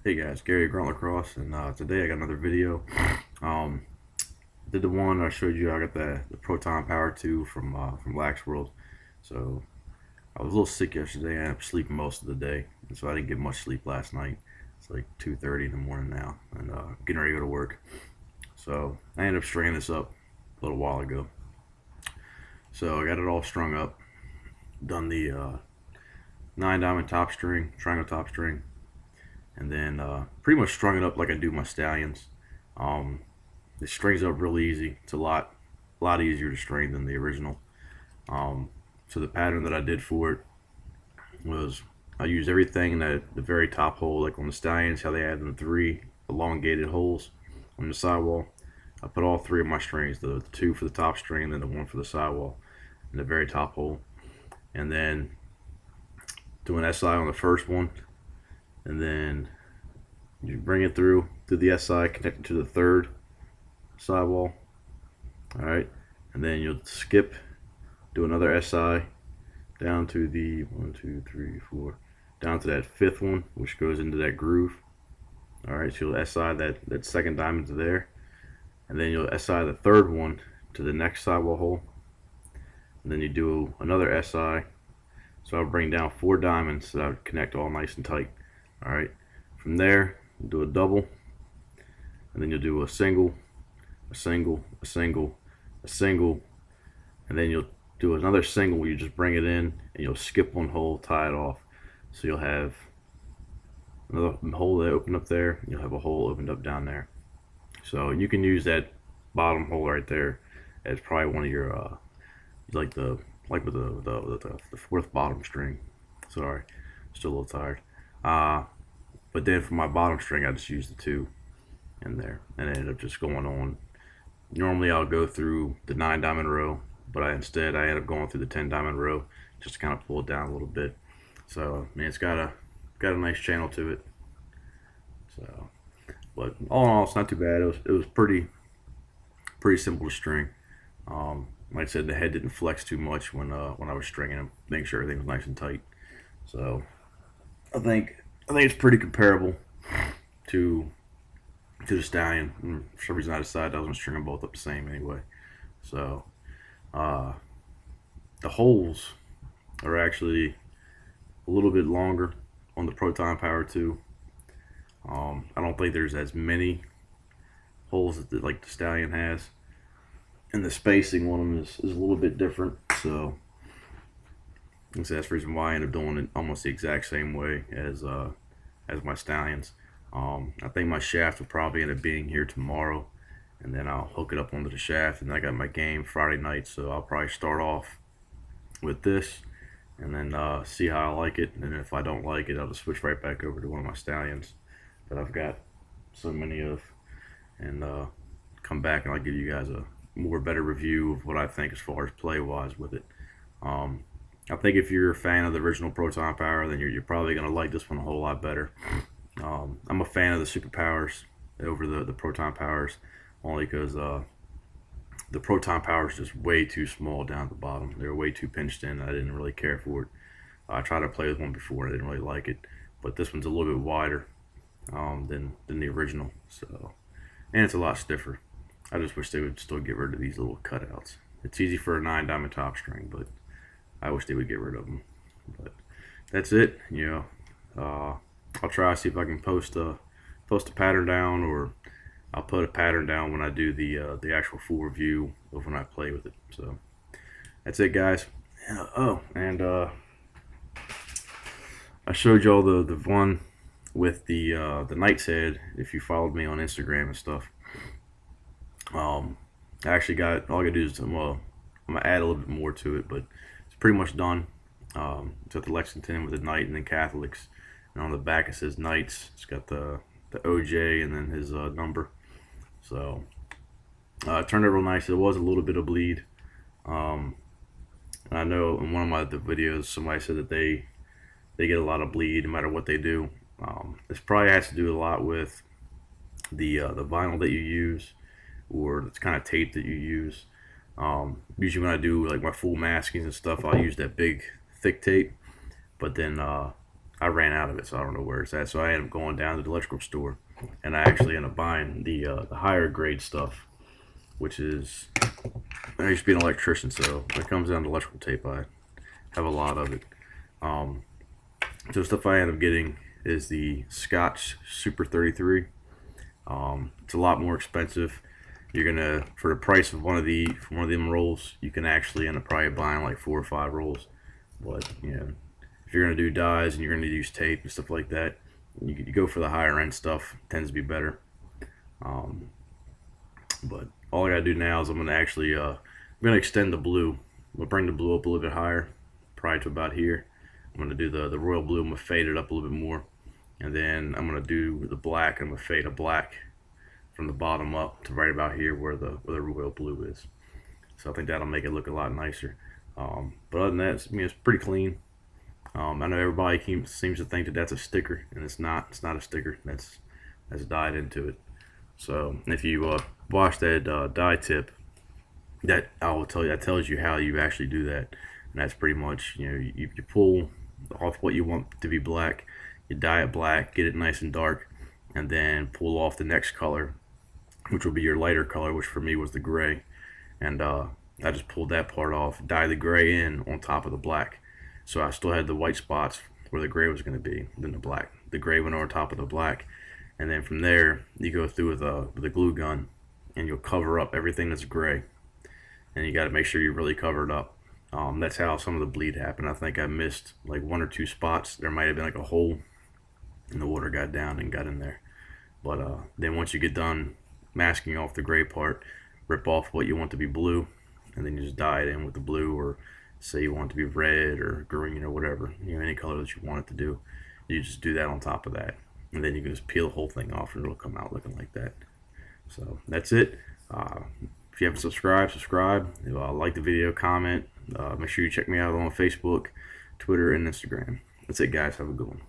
Hey guys, Gary Grunt Lacrosse, and today I got another video. Um, did the one I showed you. I got the Proton Power 2 from Lax World. So I was a little sick yesterday. I ended up sleeping most of the day, and so I didn't get much sleep last night. It's like 2:30 in the morning now, and getting ready to go to work. So I ended up stringing this up a little while ago. So I got it all strung up, done the 9 diamond top string, triangle top string, and then pretty much strung it up like I do my stallions. Um, it strings up real easy. It's a lot easier to string than the original. So the pattern that I did for it was I used everything at the very top hole, like on the stallions, how they had them 3 elongated holes on the sidewall. I put all 3 of my strings, the 2 for the top string and then the 1 for the sidewall in the very top hole, and then do an SI on the first one, and then you bring it through the SI, connect it to the third sidewall. All right, and then you'll skip, do another SI down to the 1, 2, 3, 4, down to that 5th one, which goes into that groove. All right, so you'll SI that second diamond to there, and then you'll SI the 3rd one to the next sidewall hole, and then you do another SI. So I'll bring down 4 diamonds so that I would connect all nice and tight. All right, from there, do a double, and then you'll do a single, a single, a single, a single, and then you'll do another single where you just bring it in and you'll skip 1 hole, tie it off. So you'll have another hole that opened up there, you'll have a hole opened up down there. So you can use that bottom hole right there as probably one of your like with the 4th bottom string. Sorry, still a little tired. But then for my bottom string, I just used the 2 in there, and it ended up just going on. Normally I'll go through the 9 diamond row, but I ended up going through the 10 diamond row just to kind of pull it down a little bit. So I mean, it's got a nice channel to it. So, but all in all, it's not too bad. It was pretty simple to string. Like I said, the head didn't flex too much when I was stringing them, making sure everything was nice and tight. So I think it's pretty comparable to the stallion. And for some reason, I decided I was gonna string them both up the same anyway. So uh, the holes are actually a little bit longer on the Proton Power 2. I don't think there's as many holes that like the Stallion has, and the spacing on them is a little bit different. So that's the reason why I ended up doing it almost the exact same way as my Stallions. I think my shaft will probably end up being here tomorrow, and then I'll hook it up onto the shaft. And I got my game Friday night, so I'll probably start off with this, and then see how I like it. And if I don't like it, I'll just switch right back over to one of my Stallions that I've got so many of, and come back and I'll give you guys a better review of what I think as far as play wise with it. I think if you're a fan of the original Proton Power, then you're probably gonna like this one a whole lot better. I'm a fan of the Super Powers over the Proton Powers, only because the Proton Power is just way too small down at the bottom. They're way too pinched in. I didn't really care for it. I tried to play with one before. I didn't really like it, but this one's a little bit wider than the original. So, and it's a lot stiffer. I just wish they would still get rid of these little cutouts. It's easy for a 9 diamond top string, but I wish they would get rid of them. But that's it. I'll try to see if I can post a pattern down, or I'll put a pattern down when I do the actual full review of when I play with it. So that's it, guys. Oh, and I showed y'all the one with the Knight's Head. If you followed me on Instagram and stuff, I actually got all I gotta do is I'm gonna add a little bit more to it, but it's pretty much done. It's got the Lexington with the Knight and then Catholics, and on the back it says Knights. It's got the OJ and then his number. So it turned out real nice. There was a little bit of bleed. And I know in one of the videos somebody said that they get a lot of bleed no matter what they do. This probably has to do a lot with the vinyl that you use, or the kind of tape that you use. Usually when I do like my full maskings and stuff, I'll use that big thick tape. But then I ran out of it, so I don't know where it's at. So I ended up going down to the electrical store, and I actually ended up buying the higher grade stuff, which is, I used to be an electrician, so when it comes down to electrical tape, I have a lot of it. Um, so the stuff I end up getting is the Scotch Super 33. It's a lot more expensive. You're gonna, for the price of one of them rolls, you can actually end up probably buying like 4 or 5 rolls. But if you're gonna do dies and you're gonna use tape and stuff like that, you go for the higher end stuff. It tends to be better. Um, but all I gotta do now is I'm gonna extend the blue. We'll bring the blue up a little bit higher, probably to about here. I'm gonna do the royal blue. I'm gonna fade it up a little bit more, and then I'm gonna do the black. I'm gonna fade a black from the bottom up to right about here where the royal blue is. So I think that'll make it look a lot nicer. But other than that, it's pretty clean. I know everybody seems to think that that's a sticker, and it's not. It's not a sticker. That's dyed into it. So if you wash that dye tip, that I will tell you, that tells you how you actually do that, and that's pretty much, you pull off what you want to be black, you dye it black, get it nice and dark, and then pull off the next color, which will be your lighter color, which for me was the gray, and I just pulled that part off, dye the gray in on top of the black, so I still had the white spots where the gray was going to be, then the gray went over top of the black, and then from there you go through with a glue gun, and you'll cover up everything that's gray, and you got to make sure you really cover it up. That's how some of the bleed happened. I think I missed like 1 or 2 spots. There might have been like a hole, and the water got down and got in there. But then once you get done masking off the gray part, rip off what you want to be blue, and then you just dye it in with the blue, or say you want it to be red or green or whatever, any color that you want it to do. You just do that on top of that, and then you can just peel the whole thing off, and it'll come out looking like that. So that's it. If you haven't subscribed, subscribe. Like the video, comment. Make sure you check me out on Facebook, Twitter, and Instagram. That's it, guys. Have a good one.